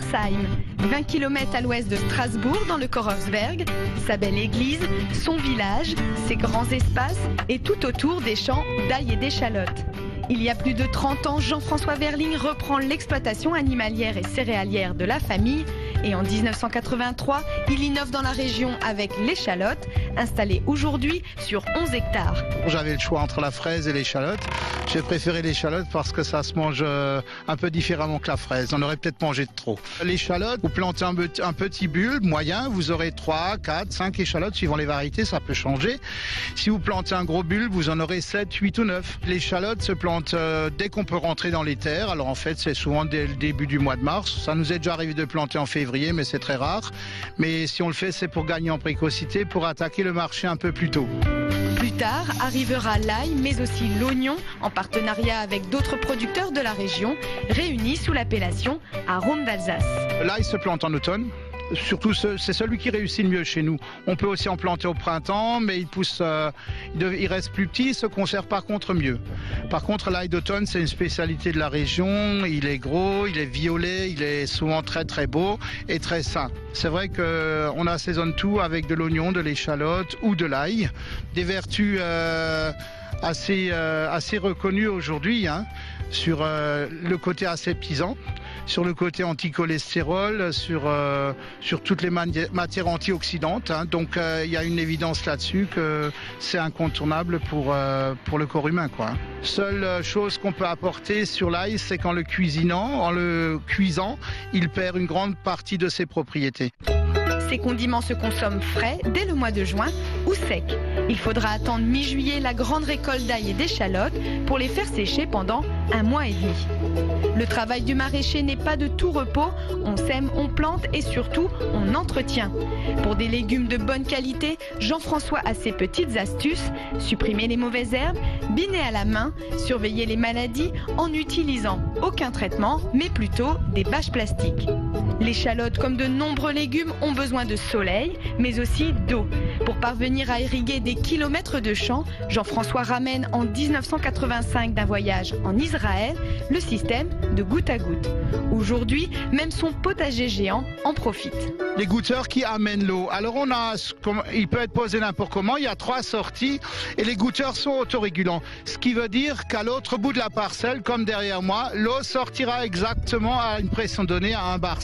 Pforzheim, 20 km à l'ouest de Strasbourg, dans le Korovsberg, sa belle église, son village, ses grands espaces et tout autour des champs d'ail et d'échalotes. Il y a plus de 30 ans, Jean-François Verling reprend l'exploitation animalière et céréalière de la famille. Et en 1983, il innove dans la région avec l'échalote, installée aujourd'hui sur 11 hectares. J'avais le choix entre la fraise et l'échalote. J'ai préféré l'échalote parce que ça se mange un peu différemment que la fraise. On aurait peut-être mangé de trop. L'échalote, vous plantez un petit bulbe moyen, vous aurez 3, 4, 5 échalotes suivant les variétés, ça peut changer. Si vous plantez un gros bulbe, vous en aurez 7, 8 ou 9. L'échalote se plante dès qu'on peut rentrer dans les terres. Alors en fait, c'est souvent dès le début du mois de mars. Ça nous est déjà arrivé de planter en février, mais c'est très rare. Mais si on le fait, c'est pour gagner en précocité, pour attaquer le marché un peu plus tôt. Plus tard arrivera l'ail, mais aussi l'oignon, en partenariat avec d'autres producteurs de la région, réunis sous l'appellation Arôme d'Alsace. L'ail se plante en automne. Surtout, c'est celui qui réussit le mieux chez nous. On peut aussi en planter au printemps, mais il pousse, il reste plus petit, il se conserve par contre mieux. Par contre, l'ail d'automne, c'est une spécialité de la région. Il est gros, il est violet, il est souvent très très beau et très sain. C'est vrai qu'on assaisonne tout avec de l'oignon, de l'échalote ou de l'ail. Des vertus assez reconnues aujourd'hui, hein, sur le côté aseptisant, sur le côté anticholestérol, sur toutes les matières antioxydantes. Hein. Donc il y a une évidence là-dessus que c'est incontournable pour le corps humain, quoi. Seule chose qu'on peut apporter sur l'ail, c'est qu'en le cuisant, il perd une grande partie de ses propriétés. Ces condiments se consomment frais dès le mois de juin ou secs. Il faudra attendre mi-juillet la grande récolte d'ail et d'échalotes pour les faire sécher pendant 1 mois et demi. Le travail du maraîcher n'est pas de tout repos. On sème, on plante et surtout on entretient. Pour des légumes de bonne qualité, Jean-François a ses petites astuces. Supprimer les mauvaises herbes, biner à la main, surveiller les maladies en n'utilisant aucun traitement, mais plutôt des bâches plastiques. L'échalote, comme de nombreux légumes, ont besoin de soleil, mais aussi d'eau. Pour parvenir à irriguer des kilomètres de champs, Jean-François ramène en 1985 d'un voyage en Israël le système de goutte à goutte. Aujourd'hui, même son potager géant en profite. Les goutteurs qui amènent l'eau. Alors il peut être posé n'importe comment, il y a 3 sorties et les goutteurs sont autorégulants. Ce qui veut dire qu'à l'autre bout de la parcelle, comme derrière moi, l'eau sortira exactement à une pression donnée, à 1,6 bar,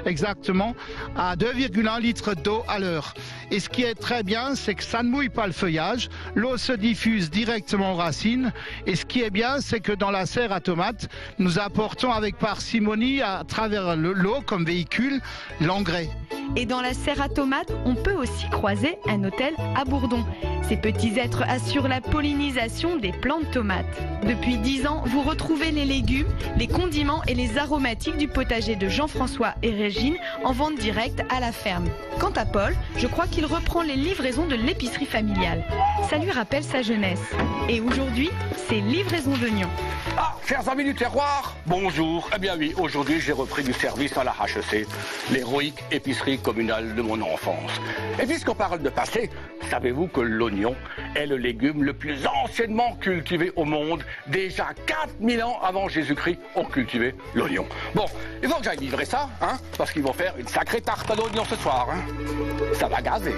exactement, à 2,1 litres d'eau à l'heure. Et ce qui est très bien, c'est que ça ne mouille pas le feuillage, l'eau se diffuse directement aux racines. Et ce qui est bien, c'est que dans la serre à tomates, nous apportons avec parcimonie, à travers l'eau comme véhicule, l'engrais. Et dans la serre à tomates, on peut aussi croiser un hôtel à Bourdon. Ces petits êtres assurent la pollinisation des plantes tomates. Depuis 10 ans, vous retrouvez les légumes, les condiments et les aromatiques du potager de Jean-François et Régine en vente directe à la ferme. Quant à Paul, je crois qu'il reprend les livraisons de l'épicerie familiale. Ça lui rappelle sa jeunesse. Et aujourd'hui, c'est livraison d'oignons. Ah, chers amis du terroir, bonjour. Eh bien oui, aujourd'hui j'ai repris du service à la HEC, l'héroïque épicerie communale de mon enfance. Et puisqu'on parle de passé, savez-vous que l'oignon est le légume le plus anciennement cultivé au monde? Déjà 4000 ans avant Jésus-Christ, on cultivait l'oignon. Bon, il faut que j'aille livrer ça, hein, parce qu'ils vont faire une sacrée tarte à l'oignon ce soir. Hein. Ça va gazer.